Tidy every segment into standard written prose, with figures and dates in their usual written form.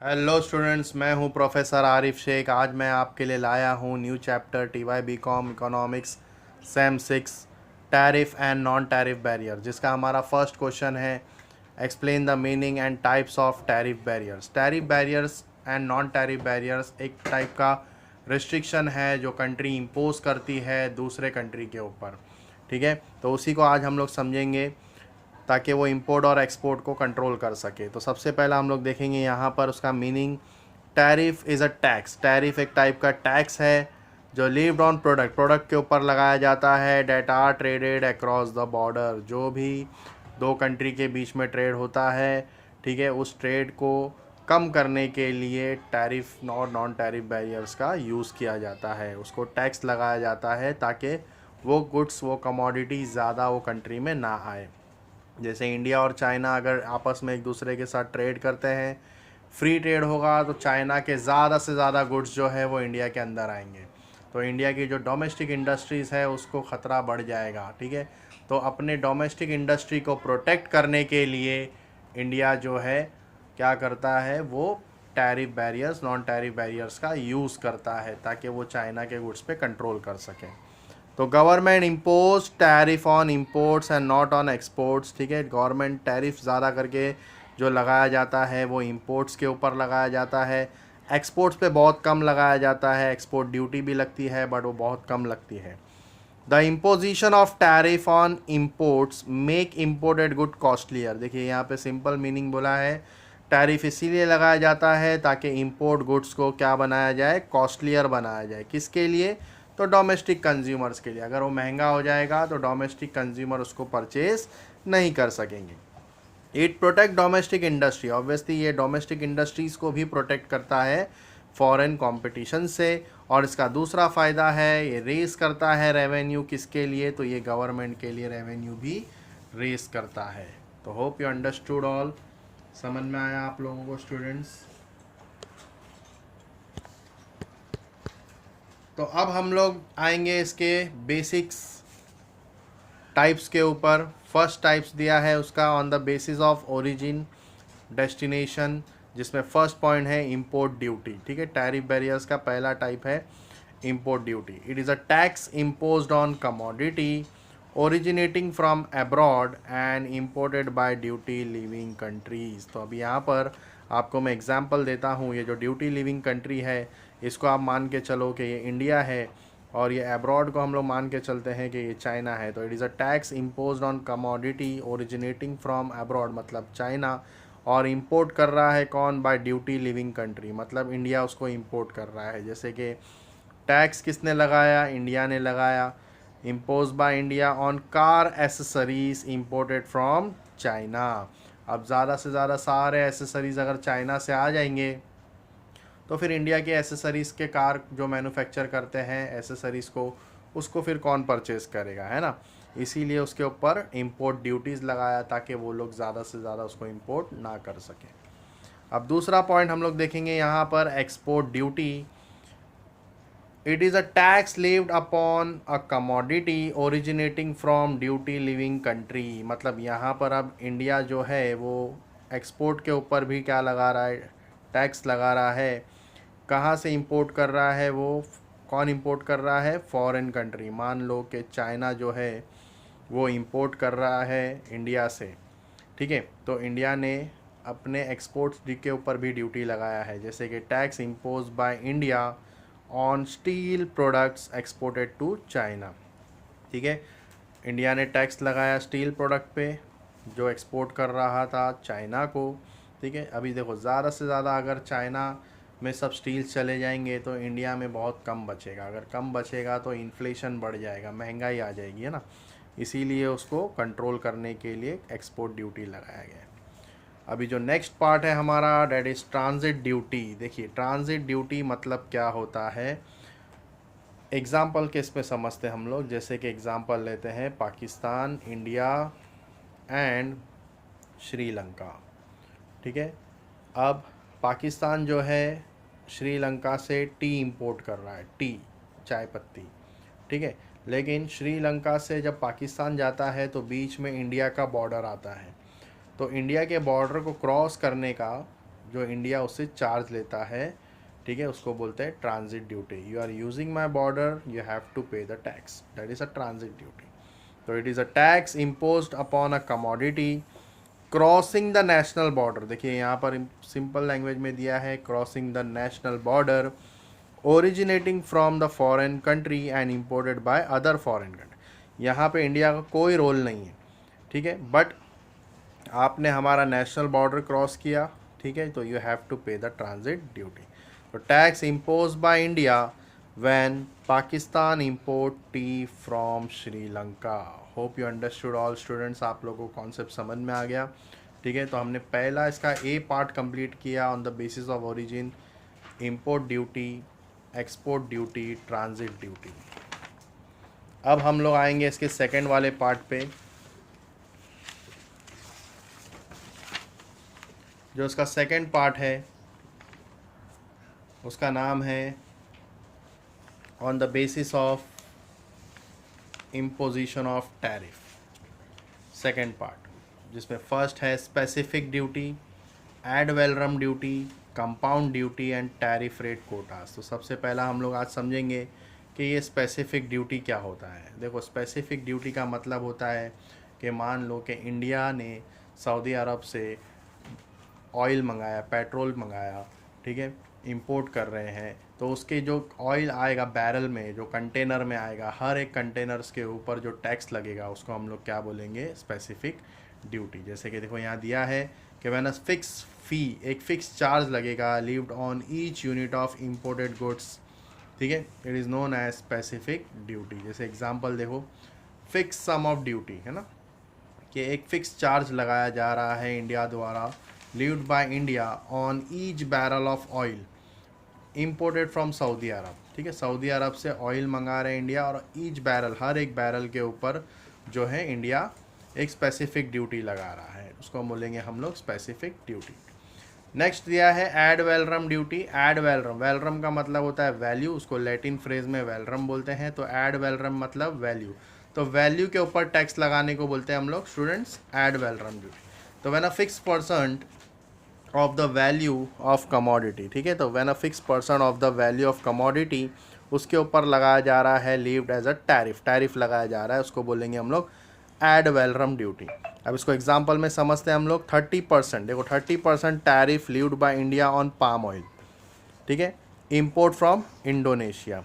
Hello students, मैं हूं professor Arif Sheikh. आज मैं आपके लिए लाया हूं new chapter TY BCom economics same 6 tariff and non tariff barrier, जिसका हमारा फर्स्ट क्वेश्चन है explain the meaning and types of tariff barriers. Tariff barriers and non tariff barriers एक टाइप का रिस्ट्रिक्शन है जो कंट्री इम्पोज करती है दूसरे कंट्री के ऊपर। ठीक है, तो उसी को आज हम लोग समझेंगे ताकि वो इंपोर्ट और एक्सपोर्ट को कंट्रोल कर सके। तो सबसे पहला हम लोग देखेंगे यहाँ पर उसका meaning. Tariff is a tax. Tariff एक टाइप का टैक्स है जो लीव्ड ऑन प्रोडक्ट के ऊपर लगाया जाता है that are traded across the border. जो भी दो कंट्री के बीच में ट्रेड होता है, ठीक है, उस ट्रेड को कम करने के लिए टैरिफ और नॉन टैरिफ बैरियर्स का यूज़ किया जाता है। उसको टैक्स लगाया जाता है ताकि वो गुड्स, वो कमोडिटी ज़्यादा वो कंट्री में ना आए। जैसे इंडिया और चाइना अगर आपस में एक दूसरे के साथ ट्रेड करते हैं, फ्री ट्रेड होगा तो चाइना के ज़्यादा से ज़्यादा गुड्स जो है वो इंडिया के अंदर आएंगे, तो इंडिया की जो डोमेस्टिक इंडस्ट्रीज़ है उसको ख़तरा बढ़ जाएगा। ठीक है, तो अपने डोमेस्टिक इंडस्ट्री को प्रोटेक्ट करने के लिए इंडिया जो है क्या करता है, वो tariff barriers, non tariff barriers का यूज़ करता है ताकि वो चाइना के गुड्स पे कंट्रोल कर सकें। तो government impose tariff on imports and not on exports. ठीक है, गवर्नमेंट टैरिफ ज़्यादा करके जो लगाया जाता है वो इम्पोर्ट्स के ऊपर लगाया जाता है, एक्सपोर्ट्स पे बहुत कम लगाया जाता है। एक्सपोर्ट ड्यूटी भी लगती है बट वो बहुत कम लगती है। The imposition of tariff on imports make imported good costlier. देखिए यहाँ पे सिंपल मीनिंग बोला है, टैरिफ इसीलिए लगाया जाता है ताकि इम्पोर्ट गुड्स को क्या बनाया जाए, कॉस्टलियर बनाया जाए। किसके लिए? तो डोमेस्टिक कंज्यूमर्स के लिए। अगर वो महंगा हो जाएगा तो डोमेस्टिक कंज्यूमर उसको परचेज नहीं कर सकेंगे। It protect domestic industry. Obviously ये डोमेस्टिक इंडस्ट्रीज़ को भी प्रोटेक्ट करता है फॉरेन कंपटीशन से। और इसका दूसरा फ़ायदा है, ये रेस करता है रेवेन्यू। किसके लिए? तो ये गवर्नमेंट के लिए रेवेन्यू भी रेस करता है। तो होप यू अंडरस्टूड ऑल। समझ में आया आप लोगों को स्टूडेंट्स? तो अब हम लोग आएंगे इसके बेसिक्स टाइप्स के ऊपर। फर्स्ट टाइप्स दिया है उसका on the basis of origin destination, जिसमें फर्स्ट पॉइंट है इंपोर्ट ड्यूटी। ठीक है, टैरिफ बैरियर्स का पहला टाइप है import duty. It is a tax imposed on commodity originating from abroad and imported bye duty living countries. तो अभी यहाँ पर आपको मैं एग्जांपल देता हूँ। ये जो ड्यूटी लिविंग कंट्री है इसको आप मान के चलो कि ये इंडिया है, और ये अब्रॉड को हम लोग मान के चलते हैं कि ये चाइना है। तो it is a tax imposed on commodity originating from abroad, मतलब चाइना, और इंपोर्ट कर रहा है कौन? बाय ड्यूटी लिविंग कंट्री, मतलब इंडिया उसको इंपोर्ट कर रहा है। जैसे कि टैक्स किसने लगाया? इंडिया ने लगाया। Impose by India on car accessories imported from China. अब ज़्यादा से ज़्यादा सारे एसेसरीज़ अगर चाइना से आ जाएंगे तो फिर इंडिया के एसेसरीज़ के कार जो मैन्युफैक्चर करते हैं एसेसरीज़ को, उसको फिर कौन परचेज़ करेगा, है ना? इसीलिए उसके ऊपर इंपोर्ट ड्यूटीज़ लगाया ताकि वो लोग ज़्यादा से ज़्यादा उसको इंपोर्ट ना कर सकें। अब दूसरा पॉइंट हम लोग देखेंगे यहाँ पर, export duty. It is a tax levied upon a commodity originating from duty living country. मतलब यहाँ पर अब इंडिया जो है वो एक्सपोर्ट के ऊपर भी क्या लगा रहा है? टैक्स लगा रहा है। कहाँ से इंपोर्ट कर रहा है वो? कौन इंपोर्ट कर रहा है? Foreign country. मान लो कि चाइना जो है वो इंपोर्ट कर रहा है इंडिया से। ठीक है, तो इंडिया ने अपने एक्सपोर्ट्स के ऊपर भी ड्यूटी लगाया है, जैसे कि tax impose by India on steel products exported to China. ठीक है, इंडिया ने टैक्स लगाया स्टील प्रोडक्ट पे जो एक्सपोर्ट कर रहा था चाइना को। ठीक है, अभी देखो ज़्यादा से ज़्यादा अगर चाइना में सब स्टील्स चले जाएंगे तो इंडिया में बहुत कम बचेगा। अगर कम बचेगा तो इन्फ्लेशन बढ़ जाएगा, महंगाई आ जाएगी, है ना? इसीलिए उसको कंट्रोल करने के लिए एक्सपोर्ट ड्यूटी लगाया गया है। अभी जो नेक्स्ट पार्ट है हमारा, डेट इज़ ट्रांजिट ड्यूटी। देखिए ट्रांजिट ड्यूटी मतलब क्या होता है, एग्ज़ाम्पल के इस पे समझते हैं हम लोग। जैसे कि एग्ज़ाम्पल लेते हैं पाकिस्तान, इंडिया एंड श्रीलंका। ठीक है, अब पाकिस्तान जो है श्रीलंका से टी इंपोर्ट कर रहा है, टी, चाय पत्ती। ठीक है, लेकिन श्रीलंका से जब पाकिस्तान जाता है तो बीच में इंडिया का बॉर्डर आता है। तो इंडिया के बॉर्डर को क्रॉस करने का जो इंडिया उससे चार्ज लेता है, ठीक है, उसको बोलते हैं transit duty. You are using my border, you have to pay the tax, that is a transit duty. तो it is a tax imposed upon a commodity crossing the national border. देखिए यहाँ पर सिंपल लैंग्वेज में दिया है crossing the national border originating from the foreign country and imported by other foreign country. यहाँ पे India का कोई रोल नहीं है, ठीक है, बट आपने हमारा नेशनल बॉर्डर क्रॉस किया, ठीक है, तो you have to pay the transit duty. तो tax impose by India when Pakistan import T from Sri Lanka. Hope you understood all students, आप लोगों को कॉन्सेप्ट समझ में आ गया, ठीक है। तो हमने पहला इसका ए पार्ट कंप्लीट किया on the basis of origin, import duty, export duty, transit duty. अब हम लोग आएंगे इसके सेकंड वाले पार्ट पे, जो इसका सेकंड पार्ट है उसका नाम है on the basis of imposition of tariff. Second part, जिसमें फर्स्ट है specific duty, add valorem duty, compound duty and tariff rate quotas. तो सबसे पहला हम लोग आज समझेंगे कि ये स्पेसिफिक ड्यूटी क्या होता है। देखो, स्पेसिफिक ड्यूटी का मतलब होता है कि मान लो कि इंडिया ने सऊदी अरब से ऑयल मंगाया, पेट्रोल मंगाया, ठीक है, इंपोर्ट कर रहे हैं, तो उसके जो ऑयल आएगा बैरल में, जो कंटेनर में आएगा, हर एक कंटेनर्स के ऊपर जो टैक्स लगेगा उसको हम लोग क्या बोलेंगे, स्पेसिफिक ड्यूटी। जैसे कि देखो यहाँ दिया है कि व्हेन अ फिक्स फी, एक फिक्स चार्ज लगेगा levied on each unit of imported goods, ठीक है, it is known as specific duty. जैसे एग्जांपल देखो, फिक्स सम ऑफ ड्यूटी है ना, कि एक फिक्स चार्ज लगाया जा रहा है इंडिया द्वारा, levied by India on each barrel of oil imported from Saudi Arab, ठीक है, सऊदी अरब से ऑयल मंगा रहे हैं इंडिया, और ईच बैरल, हर एक बैरल के ऊपर जो है इंडिया एक स्पेसिफिक ड्यूटी लगा रहा है, उसको बोलेंगे हम लोग स्पेसिफिक ड्यूटी। नेक्स्ट दिया है add valorem duty. Ad valorem, valorem का मतलब होता है वैल्यू, उसको लैटिन फ्रेज में वैलोरम बोलते हैं। तो एड वैलोरम मतलब वैल्यू, तो वैल्यू के ऊपर टैक्स लगाने को बोलते हैं हम लोग स्टूडेंट्स एड वैलोरम ड्यूटी। तो when a fix percent of the value of commodity, ठीक है, तो when a fix percent of the value of commodity उसके ऊपर लगाया जा रहा है levied as a tariff, tariff लगाया जा रहा है, उसको बोलेंगे हम लोग एड वैलोरम ड्यूटी। अब इसको एग्जांपल में समझते हैं हम लोग। 30%, देखो 30% tariff levied by India on palm oil, ठीक है, इंपोर्ट फ्रॉम इंडोनेशिया।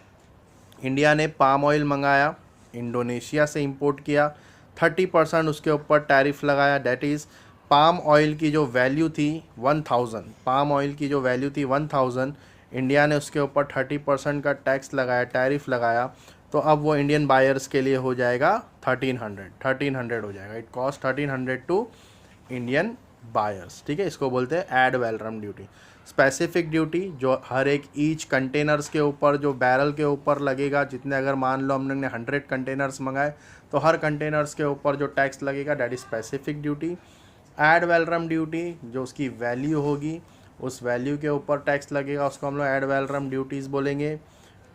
इंडिया ने पाम ऑयल मंगाया, इंडोनेशिया से इंपोर्ट किया, 30% उसके ऊपर टैरिफ लगाया, डेट इज़ पाम ऑयल की जो वैल्यू थी 1000, पाम ऑयल की जो वैल्यू थी 1000, इंडिया ने उसके ऊपर 30% का टैक्स लगाया, टैरिफ लगाया, तो अब वो इंडियन बायर्स के लिए हो जाएगा 1300 हो जाएगा। It cost 1300 to Indian buyers, ठीक है, इसको बोलते हैं ad valorem duty. Specific duty जो हर एक ईच कंटेनर्स के ऊपर, जो बैरल के ऊपर लगेगा, जितने, अगर मान लो हमने 100 कंटेनर्स मंगाए तो हर कंटेनर्स के ऊपर जो टैक्स लगेगा that is specific duty. Add valorem duty जो उसकी वैल्यू होगी, उस वैल्यू के ऊपर टैक्स लगेगा, उसको हम लोग एड वैलोरम ड्यूटीज़ बोलेंगे।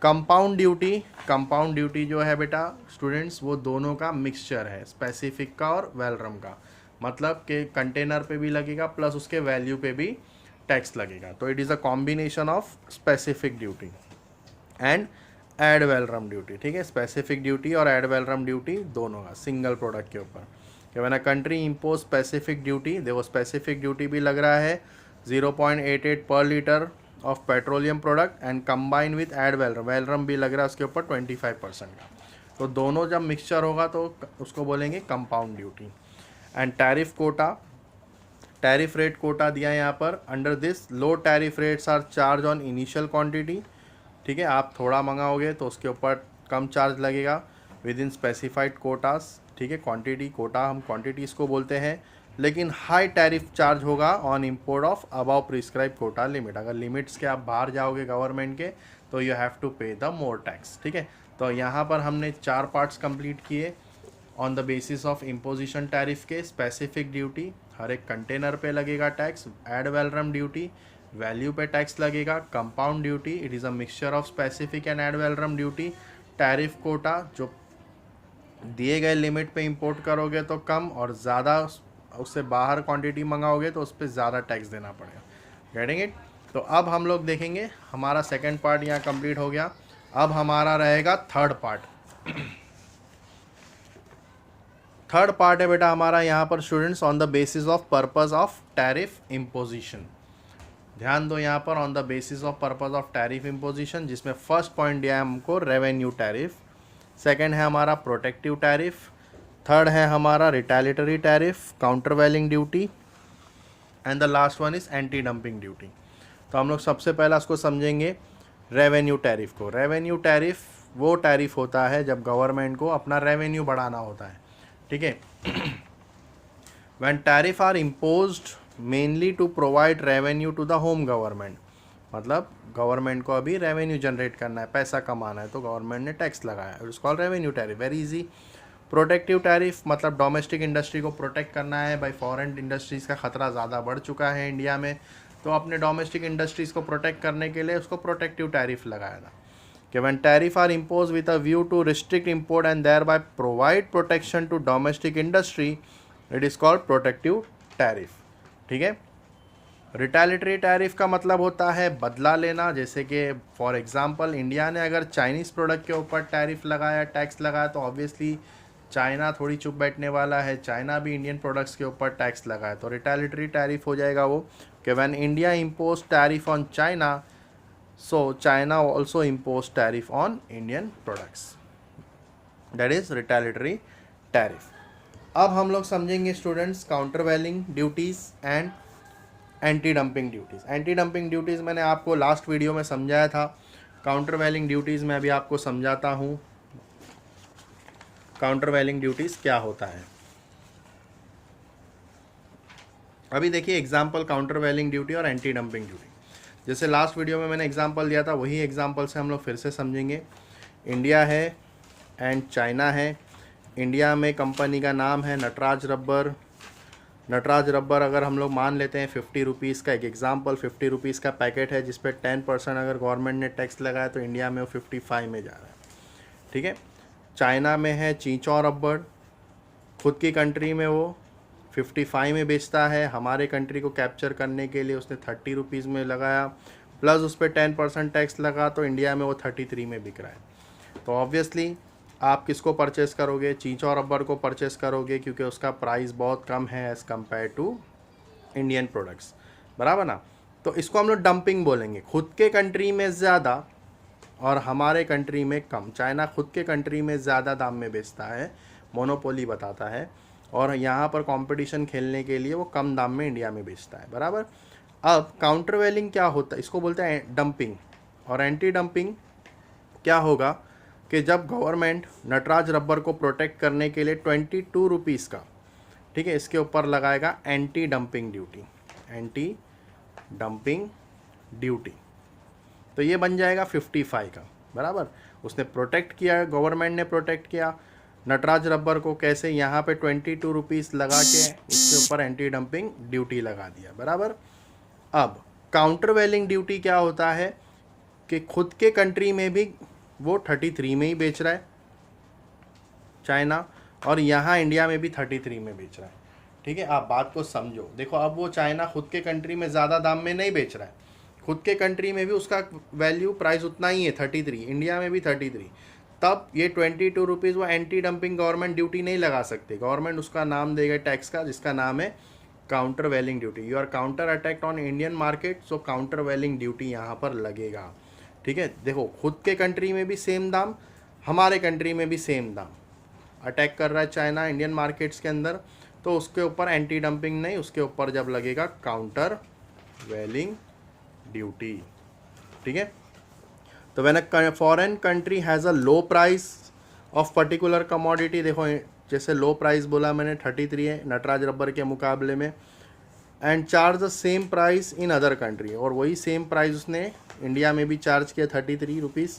कंपाउंड ड्यूटी, कंपाउंड ड्यूटी जो है बेटा स्टूडेंट्स, वो दोनों का मिक्सचर है, स्पेसिफिक का और वैलोरम का, मतलब कि कंटेनर पे भी लगेगा प्लस उसके वैल्यू पे भी टैक्स लगेगा। तो it is a combination of specific duty and ad valorem duty, ठीक है, स्पेसिफिक ड्यूटी और एड वैलोरम ड्यूटी दोनों का सिंगल प्रोडक्ट के ऊपर। कि when a country impose specific duty, देखो स्पेसिफिक ड्यूटी भी लग रहा है 0.88 पर litre of petroleum product and combine with ad valorem, valorem भी लग रहा है उसके ऊपर 25% का। तो दोनों जब मिक्सचर होगा तो उसको बोलेंगे compound duty. And tariff quota, tariff rate quota दिया है यहाँ पर। Under this low tariff rates are charge on initial quantity, ठीक है, आप थोड़ा मंगाओगे तो उसके ऊपर कम चार्ज लगेगा विद इन स्पेसिफाइड कोटास, ठीक है, क्वांटिटी कोटा हम क्वांटिटीज़ को बोलते हैं। लेकिन हाई टैरिफ चार्ज होगा on import of above prescribe quota limit, अगर लिमिट्स के आप बाहर जाओगे गवर्नमेंट के तो you have to pay the more tax, ठीक है। तो यहाँ पर हमने 4 पार्ट्स कंप्लीट किए on the basis of imposition tariff के। स्पेसिफिक ड्यूटी, हर एक कंटेनर पे लगेगा tax. Ad valorem duty, value पे टैक्स लगेगा। Compound duty, it is a mixture of specific and ad valorem duty. Tariff quota, जो दिए गए लिमिट पे इंपोर्ट करोगे तो कम, और ज़्यादा उससे बाहर क्वांटिटी मंगाओगे तो उस पर ज़्यादा टैक्स देना पड़ेगा। Getting it. तो अब हम लोग देखेंगे, हमारा सेकेंड पार्ट यहाँ कंप्लीट हो गया। अब हमारा रहेगा थर्ड पार्ट। थर्ड पार्ट है बेटा हमारा यहाँ पर students, on the basis of purpose of tariff imposition. ध्यान दो यहाँ पर, on the basis of purpose of tariff imposition, जिसमें फर्स्ट पॉइंट दिया है हमको रेवेन्यू टैरिफ, सेकंड है हमारा प्रोटेक्टिव टैरिफ, थर्ड है हमारा retaliatory tariff, countervailing duty, and the last one is anti dumping duty. तो हम लोग सबसे पहला उसको समझेंगे रेवेन्यू टैरिफ को। रेवेन्यू टैरिफ वो टैरिफ होता है जब गवर्नमेंट को अपना रेवेन्यू बढ़ाना होता है, ठीक है। When tariff are imposed mainly to provide revenue to the home government, मतलब गवर्नमेंट को अभी रेवेन्यू जनरेट करना है, पैसा कमाना है, तो गवर्नमेंट ने टैक्स लगाया, it's called revenue tariff, very easy. Protective tariff मतलब डोमेस्टिक इंडस्ट्री को प्रोटेक्ट करना है, भाई फॉरेन इंडस्ट्रीज़ का खतरा ज़्यादा बढ़ चुका है इंडिया में, तो अपने डोमेस्टिक इंडस्ट्रीज़ को प्रोटेक्ट करने के लिए उसको प्रोटेक्टिव टैरिफ लगाया था। कि when tariff are impose with a view to restrict import and thereby provide protection to domestic industry, it is called protective tariff, ठीक है। रिटेलिटरी टैरिफ का मतलब होता है बदला लेना, जैसे कि फॉर एग्जांपल इंडिया ने अगर चाइनीज़ प्रोडक्ट के ऊपर टैरिफ लगाया, टैक्स लगाया, तो ऑब्वियसली चाइना थोड़ी चुप बैठने वाला है, चाइना भी इंडियन प्रोडक्ट्स के ऊपर टैक्स लगाए, तो रिटेलिटरी टैरिफ हो जाएगा वो कि when India impose tariff on China, so China also impose tariff on Indian products, that is retaliatory tariff. अब हम लोग समझेंगे students countervailing duties and anti dumping duties. Anti dumping duties मैंने आपको लास्ट वीडियो में समझाया था, काउंटरवेलिंग ड्यूटीज़ मैं अभी आपको समझाता हूँ काउंटरवेलिंग ड्यूटीज़ क्या होता है। अभी देखिए एग्जांपल काउंटरवेलिंग ड्यूटी और एंटी डंपिंग ड्यूटी, जैसे लास्ट वीडियो में मैंने एग्जांपल दिया था, वही एग्जांपल से हम लोग फिर से समझेंगे। इंडिया है एंड चाइना है। इंडिया में कंपनी का नाम है नटराज रबर। नटराज रबर अगर हम लोग मान लेते हैं 50 रुपीज़ का, एक एग्जांपल 50 रुपीज़ का पैकेट है जिस पर 10% अगर गवर्नमेंट ने टैक्स लगाया तो इंडिया में वो 55 में जा रहा है, ठीक है। चाइना में है चींचौ रबर, खुद की कंट्री में वो 55 में बेचता है, हमारे कंट्री को कैप्चर करने के लिए उसने 30 रुपीज़ में लगाया, प्लस उस पर 10% टैक्स लगा, तो इंडिया में वो 33 में बिक रहा है। तो ऑब्वियसली आप किसको परचेस करोगे? चींचौ रबर को परचेस करोगे, क्योंकि उसका प्राइस बहुत कम है as compare to Indian products, बराबर ना। तो इसको हम लोग डंपिंग बोलेंगे, खुद के कंट्री में ज़्यादा और हमारे कंट्री में कम। चाइना खुद के कंट्री में ज़्यादा दाम में बेचता है, मोनोपोली बताता है, और यहाँ पर कंपटीशन खेलने के लिए वो कम दाम में इंडिया में बेचता है, बराबर। अब काउंटरवेलिंग क्या होता है, इसको बोलते हैं डंपिंग। और एंटी डंपिंग क्या होगा कि जब गवर्नमेंट नटराज रबर को प्रोटेक्ट करने के लिए 22 रुपीज़ का, ठीक है, इसके ऊपर लगाएगा anti dumping duty, anti dumping duty, तो ये बन जाएगा 55 का, बराबर। उसने प्रोटेक्ट किया, गवर्नमेंट ने प्रोटेक्ट किया नटराज रबर को, कैसे? यहाँ पे 22 रुपीज़ लगा के इसके ऊपर एंटी डंपिंग ड्यूटी लगा दिया, बराबर। अब काउंटरवेलिंग ड्यूटी क्या होता है कि खुद के कंट्री में भी वो 33 में ही बेच रहा है चाइना, और यहाँ इंडिया में भी 33 में बेच रहा है, ठीक है। आप बात को समझो, देखो अब वो चाइना खुद के कंट्री में ज़्यादा दाम में नहीं बेच रहा है, खुद के कंट्री में भी उसका वैल्यू प्राइस उतना ही है 33, इंडिया में भी 33, तब ये 22 रुपीज़ वो एंटी डंपिंग गवर्नमेंट ड्यूटी नहीं लगा सकते। गवर्नमेंट उसका नाम देगा टैक्स का, जिसका नाम है countervailing duty. You are counter attacked on Indian market, so countervailing duty यहाँ पर लगेगा, ठीक है। देखो खुद के कंट्री में भी सेम दाम, हमारे कंट्री में भी सेम दाम, अटैक कर रहा है चाइना इंडियन मार्केट्स के अंदर, तो उसके ऊपर एंटी डंपिंग नहीं, उसके ऊपर जब लगेगा काउंटरवेलिंग ड्यूटी, ठीक है। तो when a foreign country has a low price of particular commodity, देखो जैसे लो प्राइस बोला मैंने 33 है नटराज रबर के मुकाबले में, and charge the same price in other country, और वही सेम प्राइस उसने इंडिया में भी चार्ज किया 33 rupees.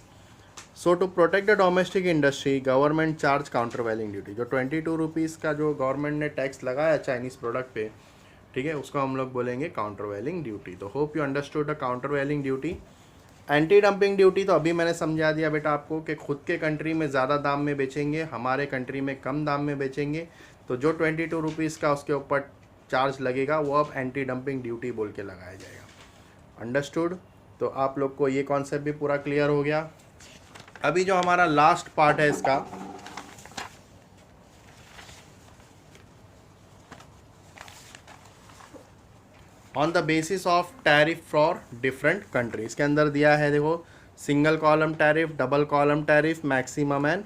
So to protect the domestic industry government charge countervailing duty, जो 22 रुपीज़ का जो गवर्नमेंट ने टैक्स लगाया चाइनीज़ प्रोडक्ट पे, ठीक है, उसको हम लोग बोलेंगे काउंटरवेलिंग ड्यूटी। तो hope you understood the countervailing duty. Anti dumping duty तो अभी मैंने समझा दिया बेटा आपको कि खुद के कंट्री में ज़्यादा दाम में बेचेंगे, हमारे कंट्री में कम दाम में बेचेंगे, तो जो 22 रुपीज़ का उसके ऊपर चार्ज लगेगा वो अब एंटी डंपिंग ड्यूटी बोल के लगाया जाएगा, अंडरस्टूड? तो आप लोग को ये कॉन्सेप्ट भी पूरा क्लियर हो गया। अभी जो हमारा लास्ट पार्ट है इसका, on the basis of tariff for different country. इसके अंदर दिया है देखो, single column tariff, double column tariff, maximum and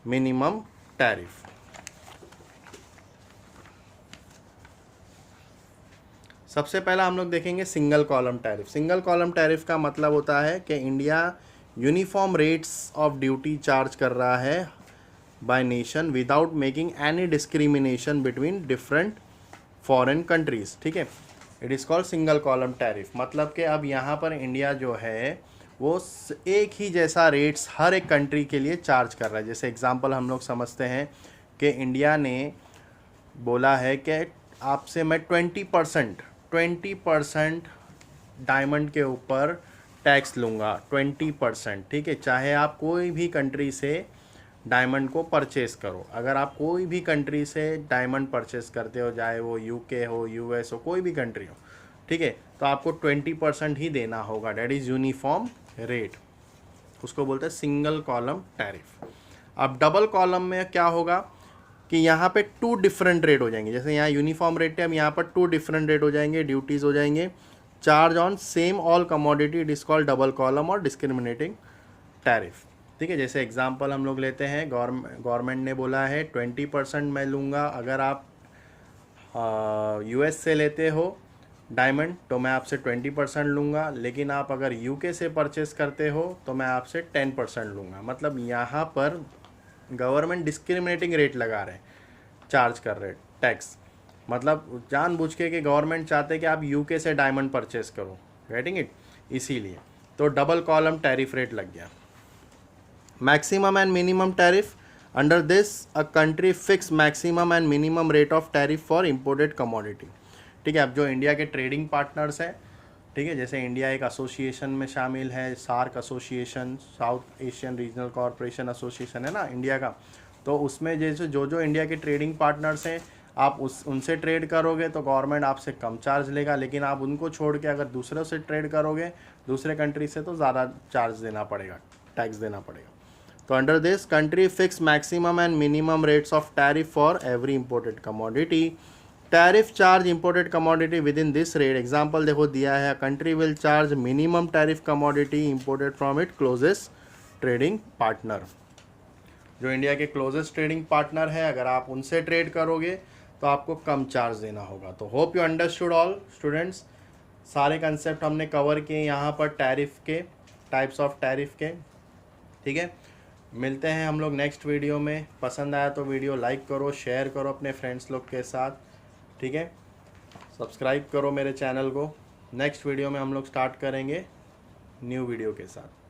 minimum tariff. सबसे पहला हम लोग देखेंगे single column tariff. Single column tariff का मतलब होता है कि India uniform rates of duty charge कर रहा है by nation without making any discrimination between different foreign countries. ठीक है, it is called single column tariff. मतलब कि अब यहाँ पर इंडिया जो है वो एक ही जैसा रेट्स हर एक कंट्री के लिए चार्ज कर रहा है। जैसे एग्जांपल हम लोग समझते हैं कि इंडिया ने बोला है कि आपसे मैं 20% डायमंड के ऊपर टैक्स लूँगा, 20%। ठीक है, चाहे आप कोई भी कंट्री से डायमंड को परचेस करो। अगर आप कोई भी कंट्री से डायमंड परचेस करते हो, चाहे वो यूके हो, यूएस हो, कोई भी कंट्री हो, ठीक है, तो आपको 20% ही देना होगा। डैट इज़ यूनिफॉर्म रेट, उसको बोलते हैं सिंगल कॉलम टैरिफ। अब डबल कॉलम में क्या होगा कि यहाँ पे 2 डिफरेंट रेट हो जाएंगे। जैसे यहाँ यूनिफॉर्म रेट है, अब यहाँ पर 2 डिफरेंट रेट हो जाएंगे, ड्यूटीज़ हो जाएंगे। Charge on same all commodity, it is called double column और डिस्क्रिमिनेटिंग टैरिफ। ठीक है, जैसे एग्जांपल हम लोग लेते हैं, गवर्नमेंट ने बोला है 20% मैं लूँगा। अगर आप यूएस से लेते हो डायमंड तो मैं आपसे 20% लूँगा, लेकिन आप अगर यूके से परचेस करते हो तो मैं आपसे 10% लूँगा। मतलब यहाँ पर गवर्नमेंट डिस्क्रिमिनेटिंग रेट लगा रहे हैं, चार्ज कर रहे टैक्स। मतलब जानबूझ के कि गवर्नमेंट चाहते कि आप यूके से डायमंड परचेस करो, गेटिंग इट, इसीलिए तो डबल कॉलम टैरिफ रेट लग गया। Maximum and minimum tariff, under this a country fix maximum and minimum rate of tariff for imported commodity. ठीक है, अब जो इंडिया के ट्रेडिंग पार्टनर्स हैं, ठीक है, जैसे इंडिया एक एसोसिएशन में शामिल है, SAARC association, South Asian regional corporation association है ना इंडिया का, तो उसमें जैसे जो इंडिया के ट्रेडिंग पार्टनर्स हैं, आप उनसे ट्रेड करोगे तो गवर्नमेंट आपसे कम चार्ज लेगा, लेकिन आप उनको छोड़ के अगर दूसरों से ट्रेड करोगे, दूसरे कंट्री से, तो ज़्यादा चार्ज देना पड़ेगा, टैक्स देना पड़ेगा। तो under this country fix maximum and minimum rates of tariff for every imported commodity. Tariff charge imported commodity with in this rate. Example देखो दिया है, country will charge minimum tariff commodity imported from it closest trading partner. जो India के closest trading partner है, अगर आप उनसे trade करोगे तो आपको कम चार्ज देना होगा। तो hope you understood all students, सारे कंसेप्ट हमने कवर किए यहाँ पर टैरिफ के, टाइप्स ऑफ टैरिफ के। ठीक है, मिलते हैं हम लोग नेक्स्ट वीडियो में। पसंद आया तो वीडियो लाइक करो, शेयर करो अपने फ्रेंड्स लोग के साथ। ठीक है, सब्सक्राइब करो मेरे चैनल को। नेक्स्ट वीडियो में हम लोग स्टार्ट करेंगे न्यू वीडियो के साथ।